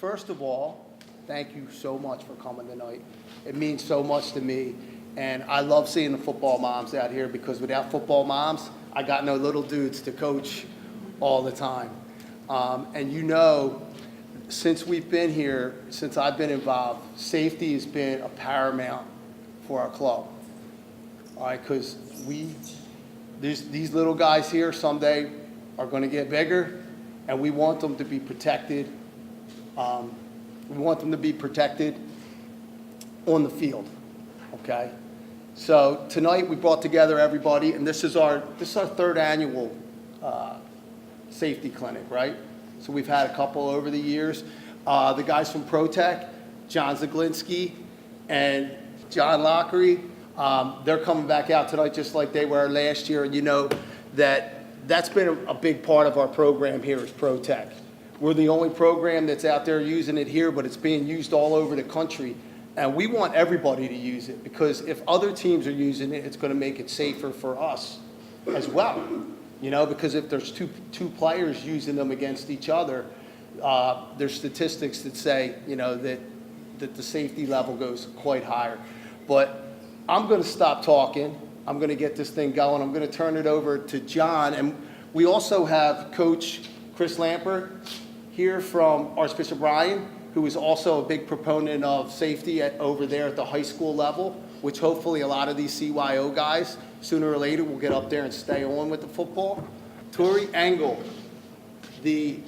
first of all, thank you so much for coming tonight. It means so much to me. And I love seeing the football moms out here because without football moms, I got no little dudes to coach all the time. And you know, since we've been here, since I've been involved, safety has been a paramount for our club. All right, because these little guys here someday are going to get bigger, and we want them to be protected. We want them to be protected on the field. Okay, so tonight we brought together everybody, and this is our third annual safety clinic, right? So we've had a couple over the years. The guys from ProTech, John Zaglinski and John Lockery, they're coming back out tonight just like they were last year, and you know that's been a big part of our program here is ProTech. We're the only program that's out there using it here, but it's being used all over the country. And we want everybody to use it because if other teams are using it, it's going to make it safer for us as well. You know, because if there's two players using them against each other, there's statistics that say, you know, that the safety level goes quite higher. But I'm going to stop talking. I'm going to get this thing going. I'm going to turn it over to John. And we also have Coach Chris Lampert here from Archbishop Ryan, who is also a big proponent of safety over there at the high school level, which hopefully a lot of these CYO guys, sooner or later, will get up there and stay on with the football. Tori Engel, the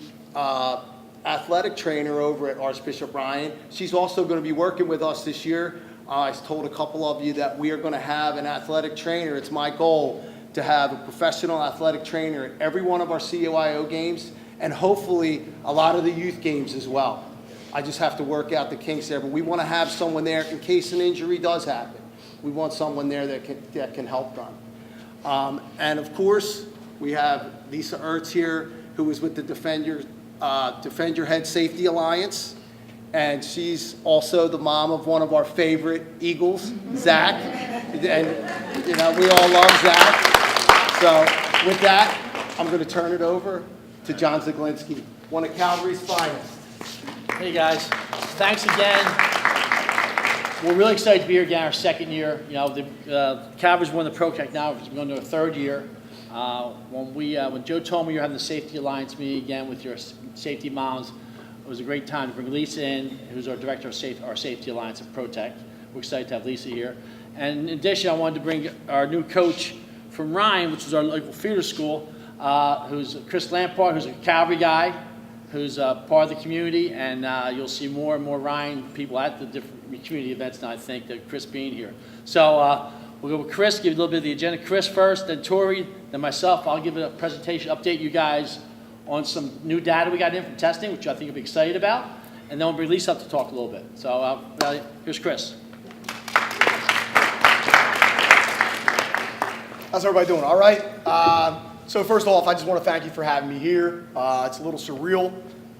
athletic trainer over at Archbishop Ryan, she's also going to be working with us this year. I told a couple of you that we are going to have an athletic trainer. It's my goal to have a professional athletic trainer at every one of our CYO games and hopefully a lot of the youth games as well. I just have to work out the kinks there, but we want to have someone there in case an injury does happen. We want someone there that can help run. And of course, we have Lisa Ertz here, who is with the Defend Your Head Safety Alliance, and she's also the mom of one of our favorite Eagles, Zach. And you know, we all love Zach. So with that, I'm going to turn it over to John Zaglinski, one of Calvary's finest. Hey guys, thanks again. We're really excited to be here again, our second year. You know, Calvary's won the ProTech now. We're going to our third year. When Joe told me you're having the Safety Alliance meeting again with your safety moms, it was a great time to bring Lisa in, who's our director of our Safety Alliance at ProTech. We're excited to have Lisa here. And in addition, I wanted to bring our new coach from Ryan, which is our local feeder school, who's Chris Lampard, who's a Calvary guy, who's part of the community, and you'll see more and more Ryan people at the different community events now, I think, that Chris being here. So we'll go with Chris, give you a little bit of the agenda. Chris first, then Tori, then myself. I'll give a presentation, update you guys on some new data we got in from testing, which I think you'll be excited about, and then we'll bring Lisa up to talk a little bit. So here's Chris. How's everybody doing? All right? So first off, I just want to thank you for having me here. It's a little surreal.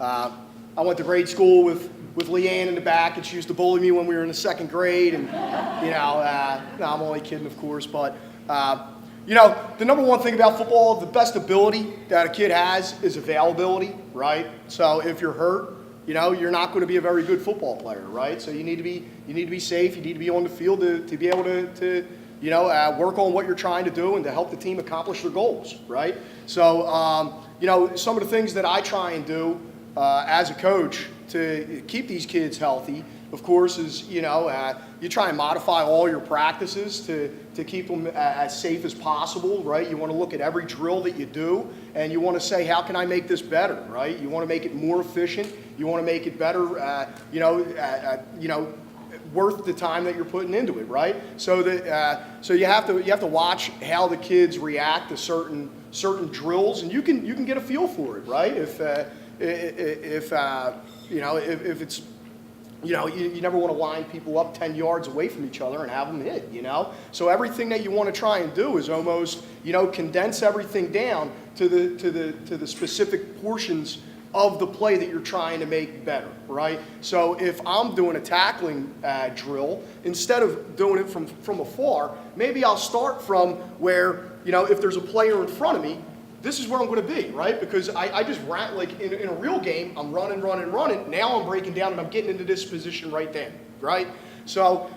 I went to grade school with Leanne in the back, and she used to bully me when we were in the second grade. And, you know, no, I'm only kidding, of course. But, you know, the number one thing about football, the best ability that a kid has is availability, right? So if you're hurt, you know, you're not going to be a very good football player, right? So you need to be safe. You need to be on the field to be able to you know, work on what you're trying to do and to help the team accomplish their goals, right? So, you know, some of the things that I try and do as a coach to keep these kids healthy, of course, is, you know, you try and modify all your practices to keep them as safe as possible, right? You want to look at every drill that you do, and you want to say, how can I make this better, right? You want to make it more efficient. You want to make it better, you know, worth the time that you're putting into it, right? So that so you have to watch how the kids react to certain drills, and you can get a feel for it, right? If you know, if it's, you know, you never want to line people up 10 yards away from each other and have them hit, you know? So everything that you want to try and do is almost, you know, condense everything down to the specific portions of the play that you're trying to make better, right? So if I'm doing a tackling drill, instead of doing it from afar, maybe I'll start from where, you know, if there's a player in front of me, this is where I'm going to be, right? Because I just ran, like in a real game, I'm running. Now I'm breaking down and I'm getting into this position right then, right? So,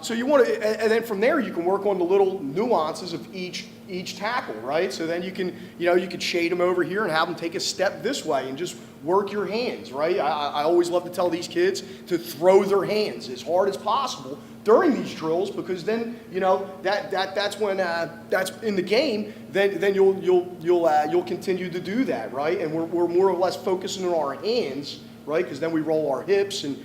so you want to, and then from there you can work on the little nuances of each tackle, right? So then you can, you can shade them over here and have them take a step this way and just work your hands, right? I always love to tell these kids to throw their hands as hard as possible during these drills, because then that's when that's in the game. Then you'll continue to do that, right? And we're more or less focusing on our hands, right? Because then we roll our hips and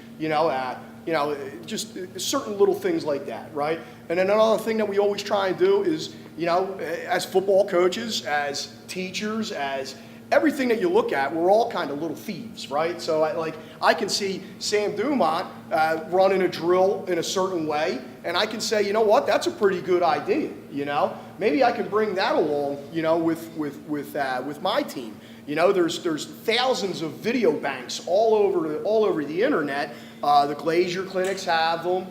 just certain little things like that, right? And then another thing that we always try and do is, as football coaches, as teachers, as everything that you look at, we're all kind of little thieves, right? So I can see Sam Dumont running a drill in a certain way, and I can say, you know what, that's a pretty good idea, Maybe I can bring that along, with my team. There's thousands of video banks all over the internet. The Glazier clinics have them.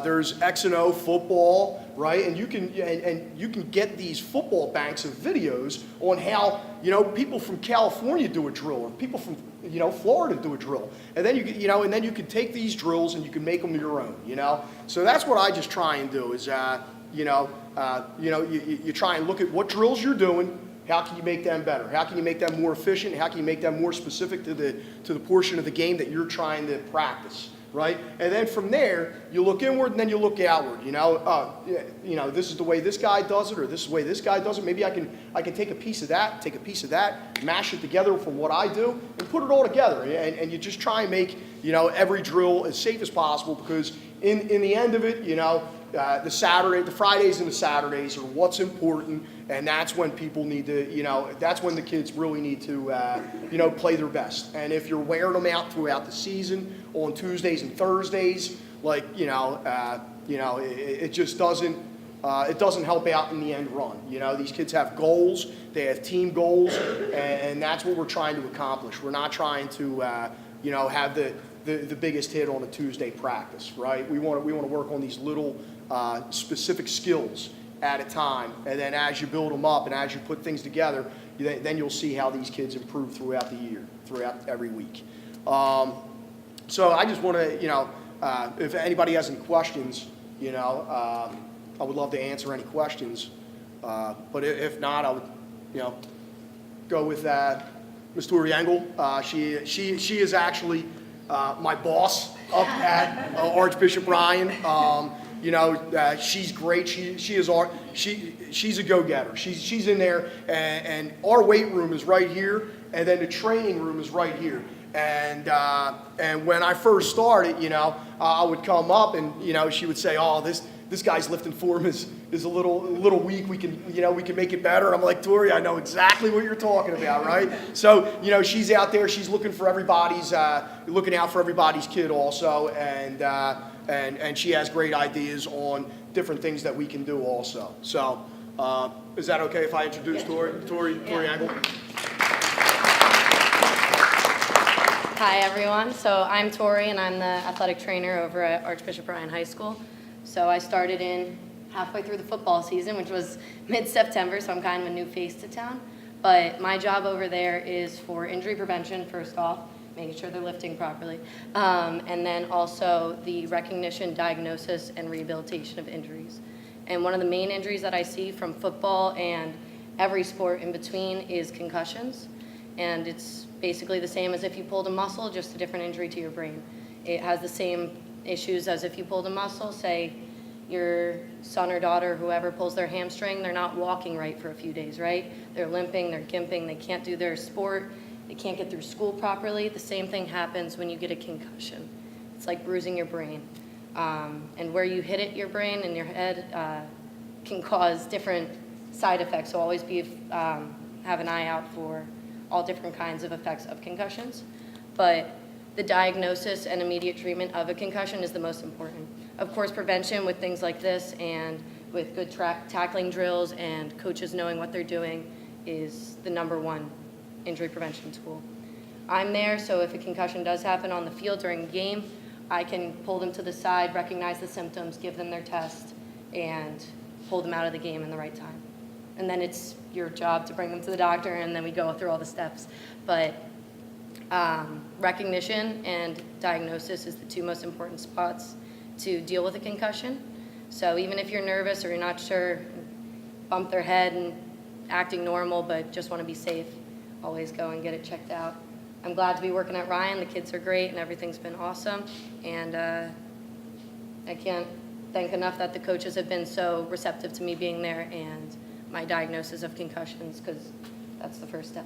There's X&O football, right? And you can get these football banks of videos on how people from California do a drill, or people from Florida do a drill, and then you can take these drills and you can make them your own, So that's what I just try and do is you try and look at what drills you're doing. How can you make them better? How can you make them more efficient? How can you make them more specific to the portion of the game that you're trying to practice, right? And then from there, you look inward and then you look outward. This is the way this guy does it, or this is the way this guy does it. Maybe I can take a piece of that, mash it together from what I do, and put it all together. And you just try and make every drill as safe as possible, because in the end of it, the Fridays and the Saturdays are what's important, and that's when people need to, that's when the kids really need to, play their best. And if you're wearing them out throughout the season on Tuesdays and Thursdays, it just doesn't, it doesn't help out in the end run. These kids have goals, they have team goals, and that's what we're trying to accomplish. We're not trying to, have the biggest hit on a Tuesday practice, right? We want to work on these little specific skills at a time, and then as you build them up and as you put things together, then you'll see how these kids improve throughout the year, throughout every week. So I just want to, if anybody has any questions, I would love to answer any questions. But if not, I would, go with Ms. Tori Engel. She is actually my boss up at Archbishop Ryan. She's great. She's a go-getter. She's in there, and our weight room is right here, and then the training room is right here. And when I first started, I would come up and she would say, "Oh, this guy's lifting form is a little weak. We can make it better." I'm like, "Tori, I know exactly what you're talking about, right?" So she's out there. She's looking for looking out for everybody's kid also, and she has great ideas on different things that we can do also. So is that okay if I introduce Tori Engel? Hi everyone, so I'm Tori and I'm the athletic trainer over at Archbishop Ryan High School. So I started in halfway through the football season, which was mid-September, so I'm kind of a new face to town. But my job over there is for injury prevention, first off, making sure they're lifting properly, and then also the recognition, diagnosis, and rehabilitation of injuries. And one of the main injuries that I see from football and every sport in between is concussions. And it's basically the same as if you pulled a muscle, just a different injury to your brain. It has the same issues as if you pulled a muscle. Say your son or daughter, whoever pulls their hamstring, they're not walking right for a few days, right? They're limping, they're gimping, they can't do their sport, they can't get through school properly. The same thing happens when you get a concussion. It's like bruising your brain. And where you hit it, your brain and your head can cause different side effects. So always have an eye out for all different kinds of effects of concussions. But the diagnosis and immediate treatment of a concussion is the most important. Of course, prevention with things like this and with good tackling drills and coaches knowing what they're doing is the #1 injury prevention tool. I'm there, so if a concussion does happen on the field during a game, I can pull them to the side, recognize the symptoms, give them their test, and pull them out of the game in the right time. and then it's your job to bring them to the doctor, and then we go through all the steps. But recognition and diagnosis is the two most important spots to deal with a concussion. So even if you're nervous or you're not sure, bump their head and acting normal, but just want to be safe, always go and get it checked out. I'm glad to be working at Ryan. The kids are great and everything's been awesome. And I can't thank enough that the coaches have been so receptive to me being there and my diagnosis of concussions, because that's the first step.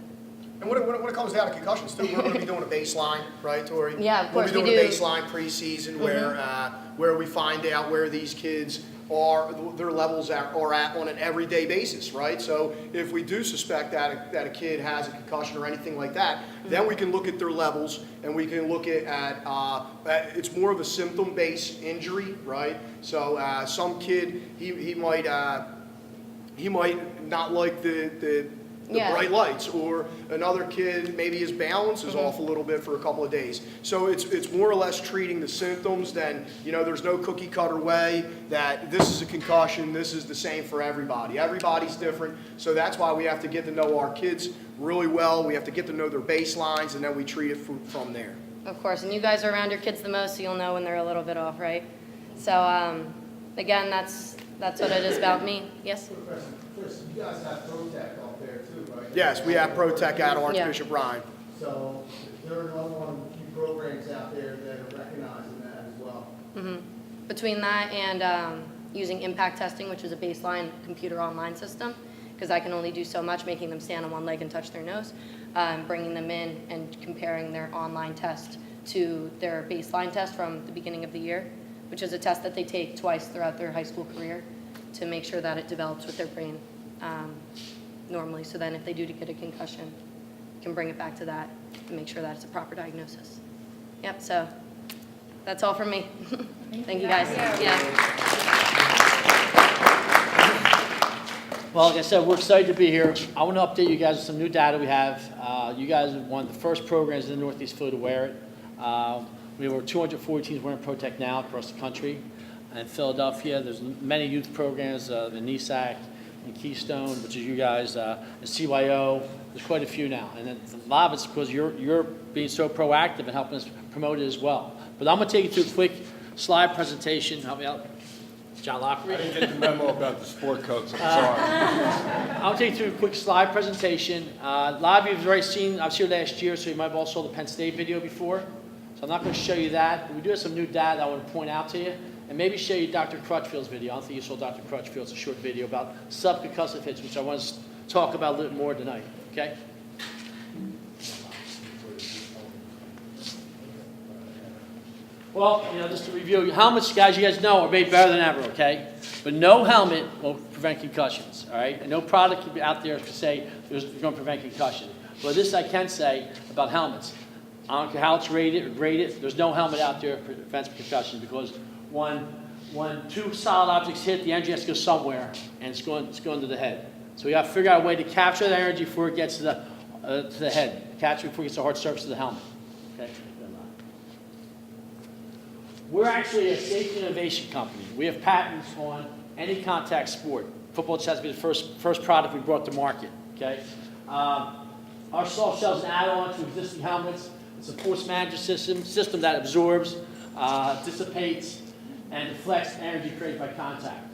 And when it comes down to concussions, too, we're going to be doing a baseline, right, Tori? Yeah, of course we We'll be doing do. a baseline preseason where we find out where these kids are, their levels are at on an everyday basis, right? So if we do suspect that a kid has a concussion or anything like that, then we can look at their levels and we can look at it's more of a symptom-based injury, right? So some kid, he might not like the Yeah. bright lights, or another kid, maybe his balance is off a little bit for a couple of days. So it's more or less treating the symptoms than, there's no cookie cutter way that this is a concussion, this is the same for everybody. Everybody's different, so that's why we have to get to know our kids really well. We have to get to know their baselines, and then we treat it from there. Of course, and you guys are around your kids the most, so you'll know when they're a little bit off, right? So again, that's what it is about me. Yes? Chris, you guys have ProTech up there too, right? Yes, we have ProTech at Archbishop Ryan. So there are another one of the few programs out there that are recognizing that as well. Between that and using impact testing, which is a baseline computer online system, because I can only do so much, making them stand on one leg and touch their nose, bringing them in and comparing their online test to their baseline test from the beginning of the year, which is a test that they take twice throughout their high school career to make sure that it develops with their brain normally. So then if they do get a concussion, you can bring it back to that and make sure that it's a proper diagnosis. Yep, so that's all from me. Thank you guys. Yeah. Well, like I said, we're excited to be here. I want to update you guys with some new data we have. You guys are one of the first programs in the Northeast Philly to wear it. We have over 240 teams wearing ProTech now across the country. In Philadelphia, there's many youth programs, the NESAC and Keystone, which is you guys, the CYO. There's quite a few now, and a lot of it's because you're being so proactive and helping us promote it as well. But I'm going to take you through a quick slide presentation. Help me out, John Lockery. I didn't get the memo about the sport coats, I'm sorry. I'll take you through a quick slide presentation. A lot of you have already seen, I was here last year, so you might have all saw the Penn State video before. So I'm not going to show you that, but we do have some new data I want to point out to you. And maybe show you Dr. Crutchfield's video. I don't think you saw Dr. Crutchfield's a short video about subconcussive hits, which I want to talk about a little more tonight, okay? Well, just to review, helmets, guys, you guys know, are made better than ever, okay? But no helmet will prevent concussions, all right? And no product out there can say it's going to prevent concussion. But this I can say about helmets. I don't care how it's rated or graded, there's no helmet out there that prevents concussion, because when two solid objects hit, the energy has to go somewhere, and it's going to the head. So we got to figure out a way to capture that energy before it gets to the head, capture it before it gets to the hard surface of the helmet. Okay. We're actually a safety innovation company. We have patents on any contact sport. Football just has to be the first product we brought to market. Okay. Our soft shell is an add-on to existing helmets. It's a force management system that absorbs, dissipates, and deflects energy created by contact.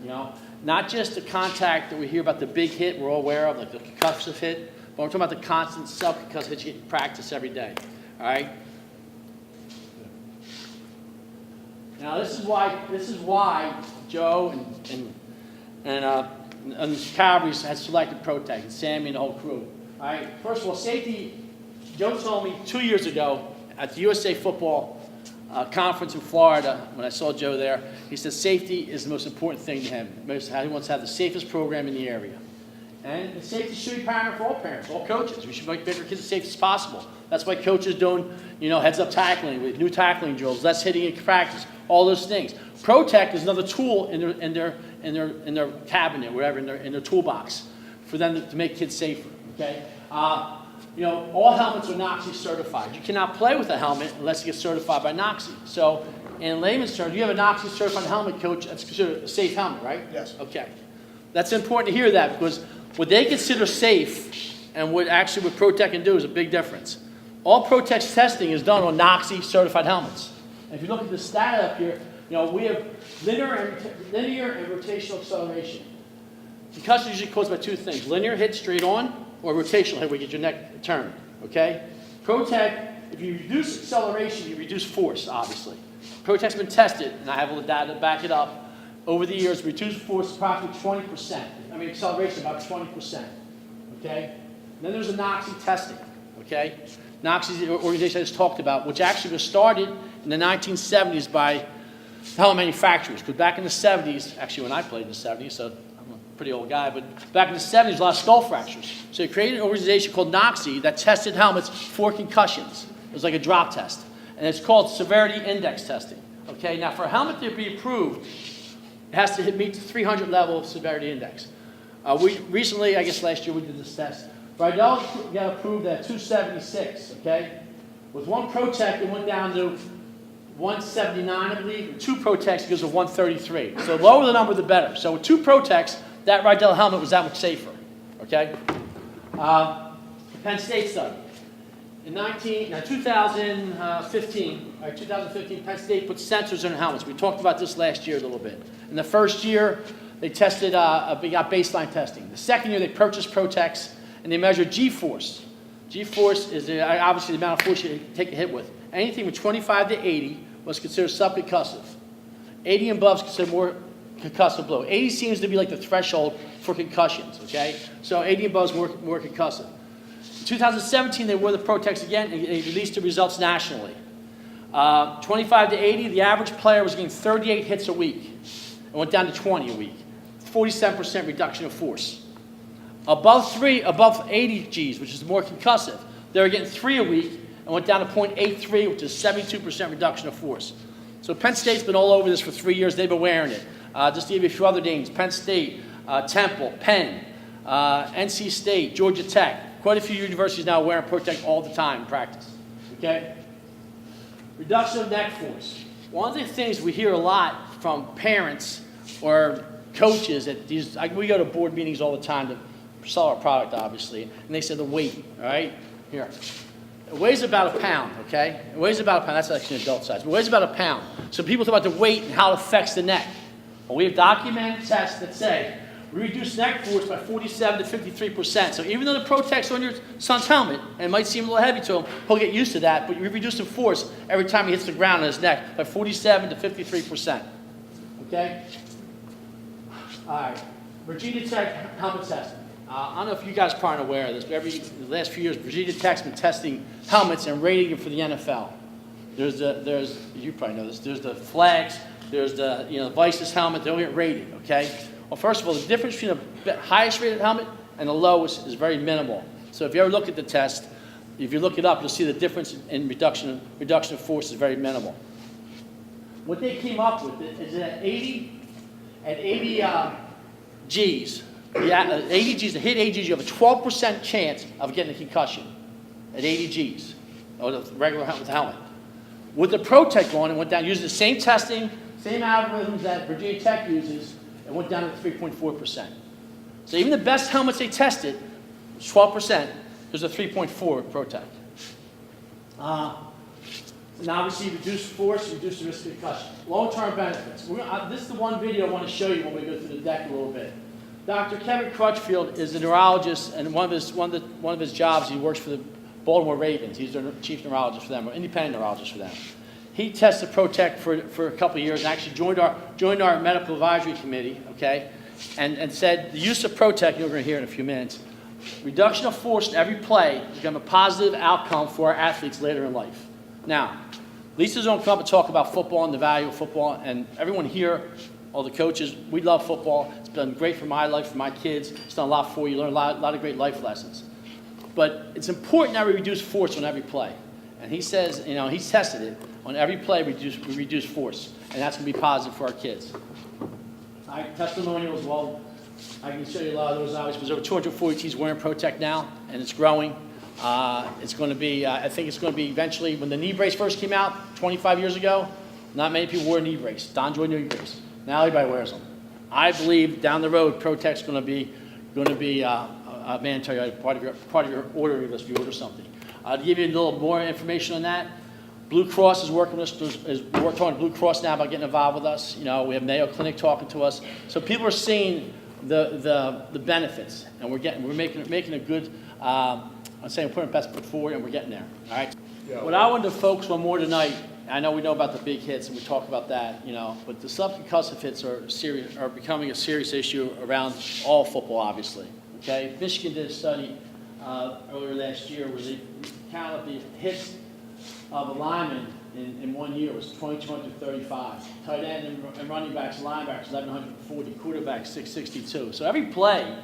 Not just the contact that we hear about, the big hit we're all aware of, like the concussive hit, but we're talking about the constant subconcussive hits you get in practice every day. All right. Now this is why Joe and Calvary has selected ProTech, and Sammy and the whole crew. All right. First of all, safety. Joe told me 2 years ago at the USA Football conference in Florida, when I saw Joe there, he said safety is the most important thing to him. He wants to have the safest program in the area. And the safety should be paramount for all parents, all coaches. We should make our kids as safe as possible. That's why coaches doing, heads-up tackling, with new tackling drills, less hitting in practice, all those things. ProTech is another tool in their cabinet, whatever, in their toolbox, for them to make kids safer. Okay. All helmets are NOXI certified. You cannot play with a helmet unless you get certified by NOXI. So, in layman's terms, you have a NOXI certified helmet, coach, that's considered a safe helmet, right? Yes. Okay. That's important to hear that, because what they consider safe and what Protec can do is a big difference. All Protec's testing is done on NOXI certified helmets. And if you look at the stat up here, we have linear and rotational acceleration. Concussion is usually caused by two things: linear hit straight on, or rotational hit where you get your neck turned. Okay? Protec, if you reduce acceleration, you reduce force, obviously. Protec's been tested, and I have all the data to back it up. Over the years, reduced force approximately 20%. Acceleration about 20%. Okay? And then there's the NOXI testing. Okay? NOXI is the organization I just talked about, which actually was started in the 1970s by helmet manufacturers. Because back in the 70s, actually when I played in the 70s, so I'm a pretty old guy, but back in the 70s, a lot of skull fractures. So they created an organization called NOXI that tested helmets for concussions. It was like a drop test. And it's called severity index testing. Okay? Now for a helmet to be approved, it has to meet the 300 level of severity index. We recently, I guess last year, we did this test. Rydell got approved at 276, okay? With one Protec, it went down to 179, I believe. With two Protecs, it goes to 133. So the lower the number, the better. So with two Protecs, that Rydell helmet was that much safer, okay? Penn State study. In 2015, Penn State put sensors in helmets. We talked about this last year a little bit. In the first year, they tested, we got baseline testing. The second year, they purchased Protecs, and they measured G-force. G-force is obviously the amount of force you take a hit with. Anything from 25 to 80 was considered subconcussive. 80 and above is considered more concussive blow. 80 seems to be like the threshold for concussions, okay? So 80 and above is more concussive. In 2017, they wore the Protecs again, and they released the results nationally. 25 to 80, the average player was getting 38 hits a week. It went down to 20 a week. 47% reduction of force. Above 80 Gs, which is more concussive, they were getting 3 a week and went down to 0.83, which is 72% reduction of force. So Penn State's been all over this for 3 years. They've been wearing it. Just to give you a few other names: Penn State, Temple, Penn, NC State, Georgia Tech. Quite a few universities now wearing Protec all the time in practice. Okay? Reduction of neck force. One of the things we hear a lot from parents or coaches at these, we go to board meetings all the time to sell our product, obviously, and they say the weight, all right? Here. It weighs about a pound, okay? It weighs about a pound. That's actually an adult size. It weighs about a pound. So people talk about the weight and how it affects the neck. Well, we have documented tests that say we reduce neck force by 47 to 53%. So even though the Protec's on your son's helmet, and it might seem a little heavy to him, he'll get used to that, but you're reducing force every time he hits the ground on his neck by 47 to 53%. Okay? All right. Virginia Tech helmet testing. I don't know if you guys aren't aware of this, but the last few years, Virginia Tech's been testing helmets and rating them for the NFL. You probably know this. There's the flags. There's the Vice's helmet. They all get rated. Okay. Well, first of all, the difference between the highest rated helmet and the lowest is very minimal. So if you ever look at the test, if you look it up, you'll see the difference in reduction of force is very minimal. What they came up with is that 80 Gs. 80 Gs, to hit 80 Gs, you have a 12% chance of getting a concussion at 80 Gs, or the regular helmet with the helmet. With the Protec on, it went down using the same testing, same algorithms that Virginia Tech uses, it went down to 3.4%. So even the best helmets they tested, 12%, there's a 3.4 with Protec. And obviously, reduce force, reduce the risk of concussion. Long-term benefits. This is the one video I want to show you when we go through the deck a little bit. Dr. Kevin Crutchfield is a neurologist, and one of his jobs, he works for the Baltimore Ravens. He's their chief neurologist for them, or independent neurologist for them. He tested Protec for a couple of years and actually joined our medical advisory committee, okay, and said the use of Protec, you're going to hear in a few minutes, reduction of force in every play is going to be a positive outcome for our athletes later in life. Now, Lisa's going to come up and talk about football and the value of football, and everyone here, all the coaches, we love football. It's been great for my life, for my kids. It's done a lot for you. You learn a lot of great life lessons. But it's important that we reduce force on every play. And he says, he's tested it. On every play, we reduce force. And that's going to be positive for our kids. Testimonials, well, I can show you a lot of those, obviously. There's over 240 teams wearing Protec now, and it's growing. It's going to be, I think it's going to be eventually, when the knee brace first came out 25 years ago, not many people wore a knee brace. Don joined knee brace. Now everybody wears them. I believe down the road, Protec's going to be going to be a mandatory part of your order list if you order something. To give you a little more information on that, Blue Cross is working with us. We're talking to Blue Cross now about getting involved with us. You know, we have Mayo Clinic talking to us. So people are seeing the benefits, and we're making a good. I'm saying we're putting the best foot forward, and we're getting there. All right. Yeah. What I wanted to focus on more tonight. I know we know about the big hits, and we talk about that, you know, but the subconcussive hits are becoming a serious issue around all football, obviously. Okay, Michigan did a study earlier last year where they counted the hits of a lineman in 1 year was 2,235. Tight end and running backs, linebackers, 1,140. Quarterbacks, 662. So every play,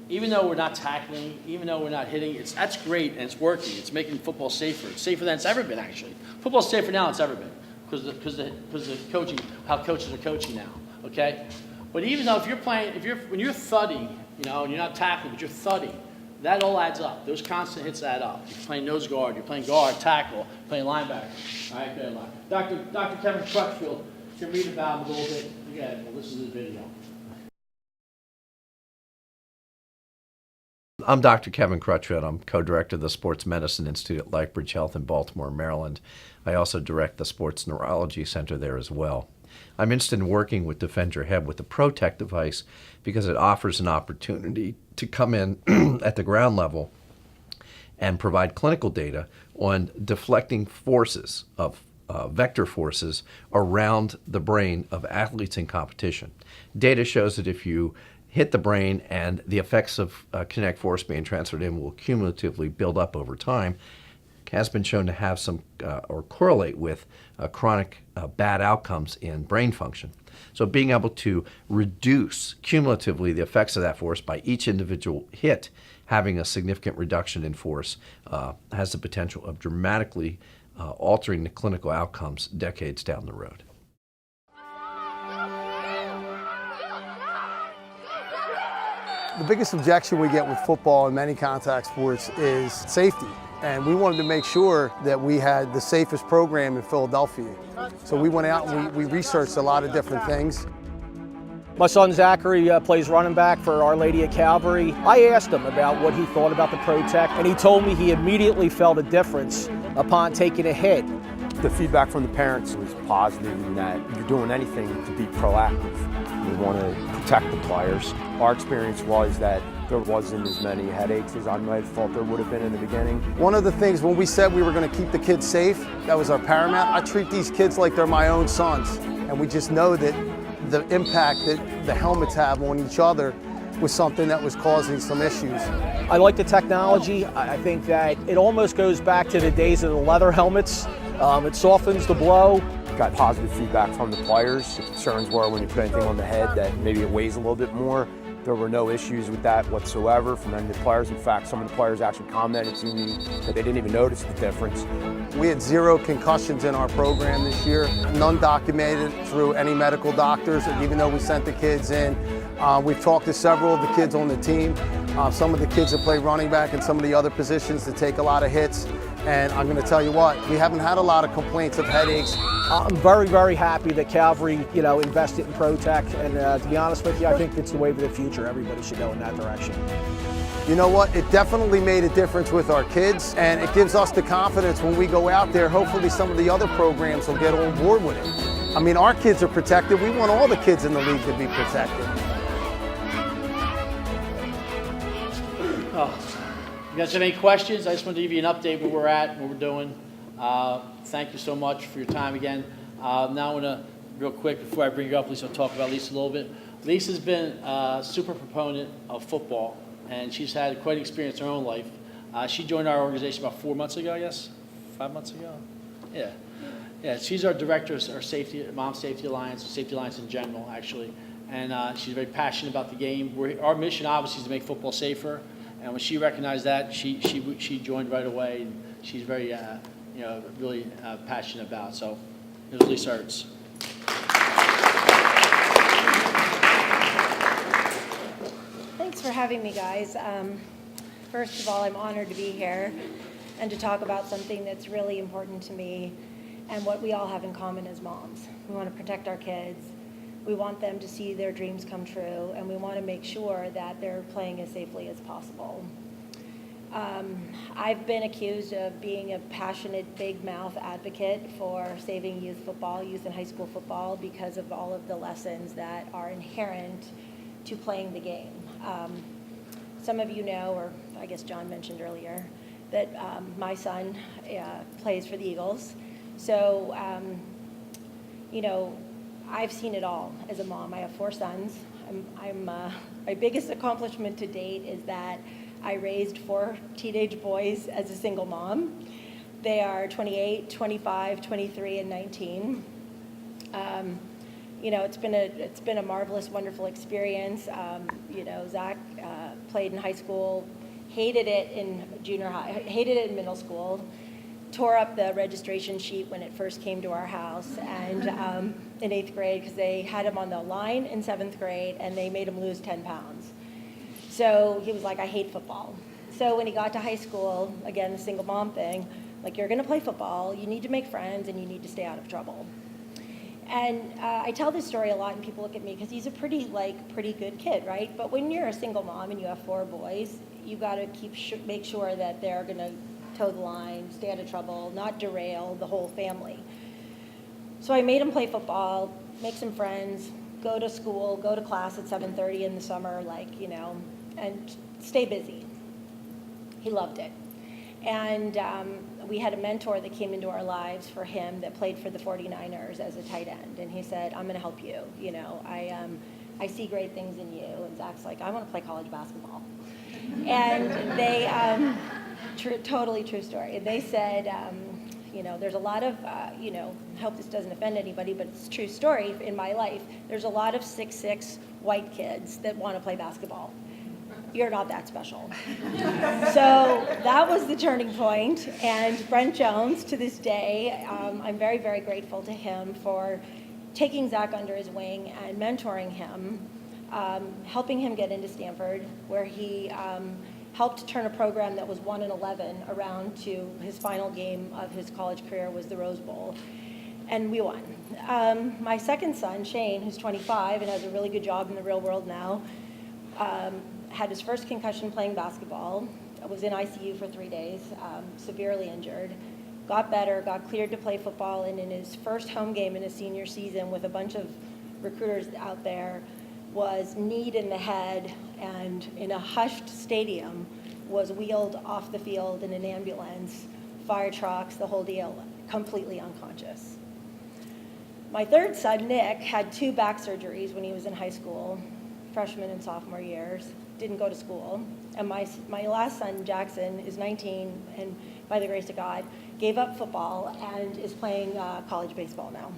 even though we're not tackling, even though we're not hitting, that's great and it's working. It's making football safer. It's safer than it's ever been, actually. Football's safer now than it's ever been because the coaching, how coaches are coaching now. Okay, but even though when you're thudding, you know, and you're not tackling, but you're thudding, that all adds up. Those constant hits add up. You're playing nose guard, you're playing guard, tackle, playing linebacker. All right, good luck. Dr. Kevin Crutchfield can read about him a little bit. Again, well, this is his video. I'm Dr. Kevin Crutchfield. I'm co-director of the Sports Medicine Institute at Lifebridge Health in Baltimore, Maryland. I also direct the Sports Neurology Center there as well. I'm interested in working with Defend Your Head with the ProTech device because it offers an opportunity to come in at the ground level and provide clinical data on deflecting forces of vector forces around the brain of athletes in competition. Data shows that if you hit the brain and the effects of kinetic force being transferred in will cumulatively build up over time, has been shown to have some or correlate with chronic bad outcomes in brain function. So being able to reduce cumulatively the effects of that force by each individual hit having a significant reduction in force has the potential of dramatically altering the clinical outcomes decades down the road. The biggest objection we get with football and many contact sports is safety. And we wanted to make sure that we had the safest program in Philadelphia. So we went out and we researched a lot of different things. My son Zachary plays running back for Our Lady of Calvary. I asked him about what he thought about the ProTech, and he told me he immediately felt a difference upon taking a hit. The feedback from the parents was positive in that you're doing anything to be proactive. We want to protect the players. Our experience was that there wasn't as many headaches as I might have thought there would have been in the beginning. One of the things when we said we were going to keep the kids safe, that was our paramount. I treat these kids like they're my own sons. And we just know that the impact that the helmets have on each other was something that was causing some issues. I like the technology. I think that it almost goes back to the days of the leather helmets. It softens the blow. Got positive feedback from the players. The concerns were when you put anything on the head that maybe it weighs a little bit more. There were no issues with that whatsoever from any of the players. In fact, some of the players actually commented to me that they didn't even notice the difference. We had 0 concussions in our program this year, none documented through any medical doctors, even though we sent the kids in. We've talked to several of the kids on the team, some of the kids that play running back and some of the other positions that take a lot of hits. And I'm going to tell you what, we haven't had a lot of complaints of headaches. I'm very, very happy that Calvary, invested in ProTech. And to be honest with you, I think it's the way of the future. Everybody should go in that direction. You know what? It definitely made a difference with our kids, and it gives us the confidence when we go out there. Hopefully some of the other programs will get on board with it. I mean, our kids are protected. We want all the kids in the league to be protected. You guys have any questions? I just wanted to give you an update where we're at, what we're doing. Thank you so much for your time again. Now I want to, real quick, before I bring you up, Lisa, I'll talk about Lisa a little bit. Lisa's been a super proponent of football, and she's had quite an experience in her own life. She joined our organization about 4 months ago, I guess? 5 months ago? Yeah. Yeah, she's our director of our Mom Safety Alliance in general, actually. And she's very passionate about the game. Our mission, obviously, is to make football safer. And when she recognized that, she joined right away. And she's very, really passionate about. So, here's Lisa Ertz. Thanks for having me, guys. First of all, I'm honored to be here and to talk about something that's really important to me and what we all have in common as moms. We want to protect our kids. We want them to see their dreams come true, and we want to make sure that they're playing as safely as possible. I've been accused of being a passionate big mouth advocate for saving youth football, youth and high school football, because of all of the lessons that are inherent to playing the game. Some of you know, or I guess John mentioned earlier, that my son plays for the Eagles. So, you know, I've seen it all as a mom. I have 4 sons. My biggest accomplishment to date is that I raised 4 teenage boys as a single mom. They are 28, 25, 23, and 19. You know, it's been a marvelous, wonderful experience. You know, Zach played in high school, hated it in junior high, hated it in middle school, tore up the registration sheet when it first came to our house, and in 8th grade, because they had him on the line in 7th grade, and they made him lose 10 pounds. So he was like, I hate football. So when he got to high school, again, the single mom thing, like, you're going to play football, you need to make friends, and you need to stay out of trouble. And I tell this story a lot, and people look at me because he's a pretty good kid, right? But when you're a single mom and you have 4 boys, you got to make sure that they're going to toe the line, stay out of trouble, not derail the whole family. So I made him play football, make some friends, go to school, go to class at 7:30 in the summer, like, you know, and stay busy. He loved it. And we had a mentor that came into our lives for him that played for the 49ers as a tight end. And he said, I'm going to help you. You know, I see great things in you. And Zach's like, I want to play college basketball. And they, totally true story. They said, you know, there's a lot of, you know, I hope this doesn't offend anybody, but it's a true story in my life. There's a lot of 6'6" white kids that want to play basketball. You're not that special. So that was the turning point. And Brent Jones, to this day, I'm very, very grateful to him for taking Zach under his wing and mentoring him, helping him get into Stanford, where he helped turn a program that was 1-11 around to his final game of his college career was the Rose Bowl. And we won. My second son, Shane, who's 25 and has a really good job in the real world now, had his first concussion playing basketball, was in ICU for 3 days, severely injured, got better, got cleared to play football, and in his first home game in his senior season with a bunch of recruiters out there, was kneed in the head and in a hushed stadium was wheeled off the field in an ambulance, fire trucks, the whole deal, completely unconscious. My third son, Nick, had 2 back surgeries when he was in high school, freshman and sophomore years, didn't go to school. And my last son, Jackson, is 19 and, by the grace of God, gave up football and is playing college baseball now.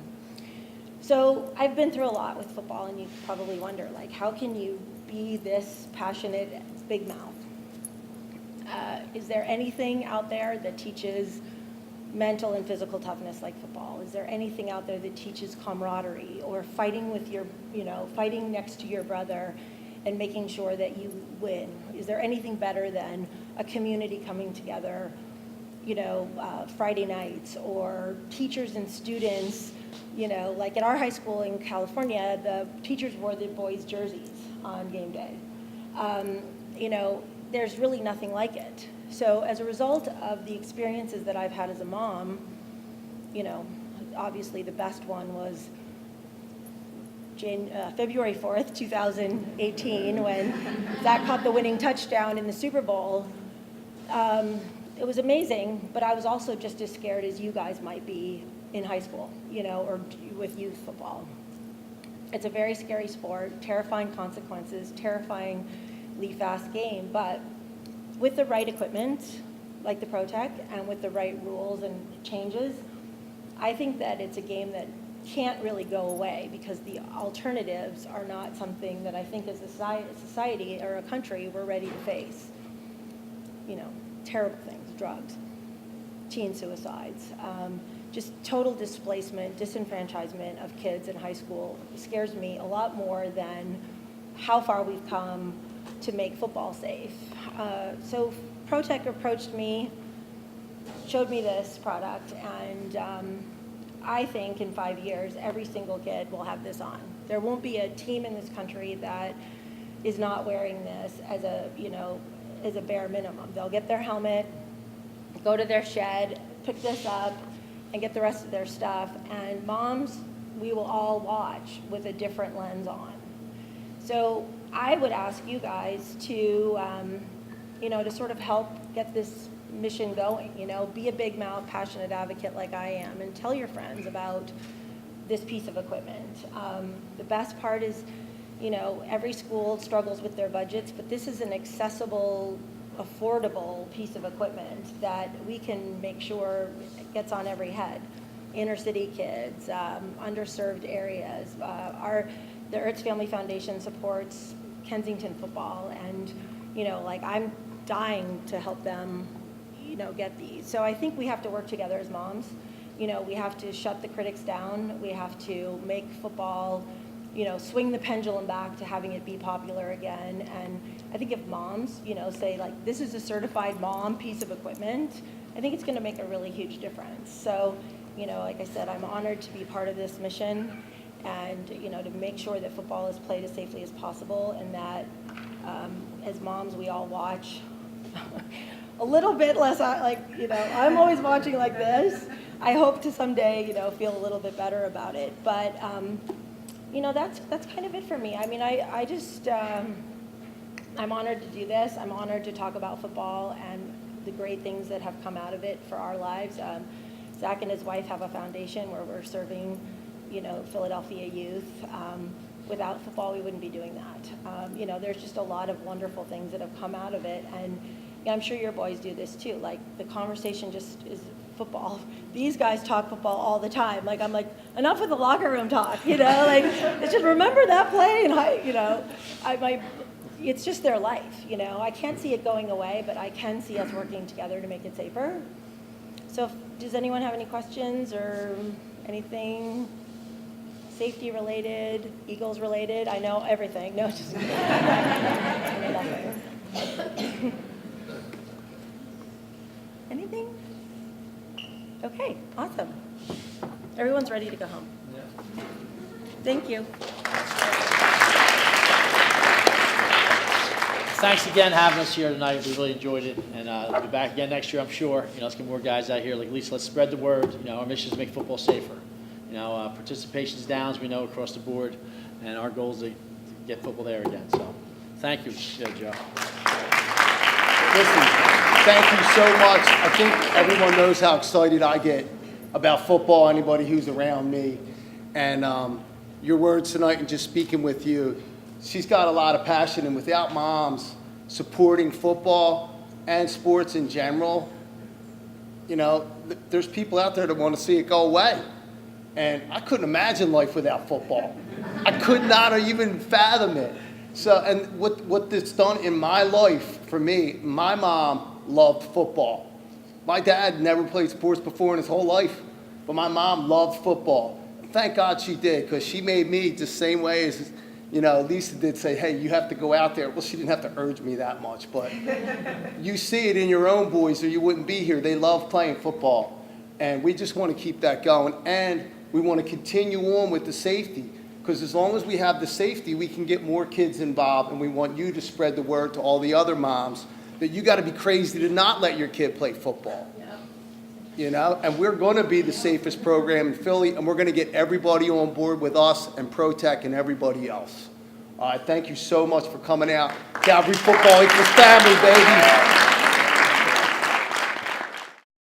So I've been through a lot with football, and you probably wonder, like, how can you be this passionate big mouth? Is there anything out there that teaches mental and physical toughness like football? Is there anything out there that teaches camaraderie or fighting with your, you know, fighting next to your brother and making sure that you win? Is there anything better than a community coming together, you know, Friday nights, or teachers and students, you know, like at our high school in California, the teachers wore the boys' jerseys on game day. You know, there's really nothing like it. So as a result of the experiences that I've had as a mom, you know, obviously the best one was February 4th, 2018, when Zach caught the winning touchdown in the Super Bowl. It was amazing, but I was also just as scared as you guys might be in high school, you know, or with youth football. It's a very scary sport, terrifying consequences, terrifyingly fast game, but with the right equipment, like the ProTech, and with the right rules and changes, I think that it's a game that can't really go away, because the alternatives are not something that I think as a society or a country we're ready to face. You know, terrible things, drugs, teen suicides, just total displacement, disenfranchisement of kids in high school scares me a lot more than how far we've come to make football safe. So ProTech approached me, showed me this product, and I think in 5 years, every single kid will have this on. There won't be a team in this country that is not wearing this as a bare minimum. They'll get their helmet, go to their shed, pick this up, and get the rest of their stuff. And moms, we will all watch with a different lens on. So I would ask you guys to, to sort of help get this mission going. Be a big mouth, passionate advocate like I am, and tell your friends about this piece of equipment. The best part is, every school struggles with their budgets, but this is an accessible, affordable piece of equipment that we can make sure gets on every head. Inner city kids, underserved areas. The Ertz Family Foundation supports Kensington football, and I'm dying to help them, get these. So I think we have to work together as moms. We have to shut the critics down. We have to make football, swing the pendulum back to having it be popular again. And I think if moms, say like, this is a certified mom piece of equipment, I think it's going to make a really huge difference. So, like I said, I'm honored to be part of this mission, and to make sure that football is played as safely as possible, and that as moms we all watch a little bit less. I'm always watching like this. I hope to someday feel a little bit better about it, but that's kind of it for me. I mean, I just I'm honored to do this. I'm honored to talk about football and the great things that have come out of it for our lives. Zach and his wife have a foundation where we're serving Philadelphia youth. Without football, we wouldn't be doing that. There's just a lot of wonderful things that have come out of it, and I'm sure your boys do this too. Like, the conversation just is football. These guys talk football all the time. Like, I'm like, enough with the locker room talk, it's just remember that play, and it's just their life, I can't see it going away, but I can see us working together to make it safer. So does anyone have any questions or anything safety related, Eagles related? I know everything. No, just I know nothing. Anything? Okay, awesome. Everyone's ready to go home. Thank you. Thanks again having us here tonight. We really enjoyed it, and we'll be back again next year, I'm sure. Let's get more guys out here. Like Lisa, let's spread the word. Our mission is to make football safer. Participation's down, as we know, across the board, and our goal is to get football there again. So, thank you, Joe. Listen, thank you so much. I think everyone knows how excited I get about football, anybody who's around me. And your words tonight and just speaking with you, she's got a lot of passion, and without moms supporting football and sports in general, there's people out there that want to see it go away. And I couldn't imagine life without football. I could not even fathom it. So, and what this done in my life for me, my mom loved football. My dad never played sports before in his whole life, but my mom loved football. Thank God she did, because she made me the same way as, Lisa did say, hey, you have to go out there. Well, she didn't have to urge me that much, but you see it in your own boys or you wouldn't be here. They love playing football. And we just want to keep that going. And we want to continue on with the safety, because as long as we have the safety, we can get more kids involved, and we want you to spread the word to all the other moms that you got to be crazy to not let your kid play football. And we're going to be the safest program in Philly, and we're going to get everybody on board with us and ProTech and everybody else. Thank you so much for coming out. Calvary football equals family, baby.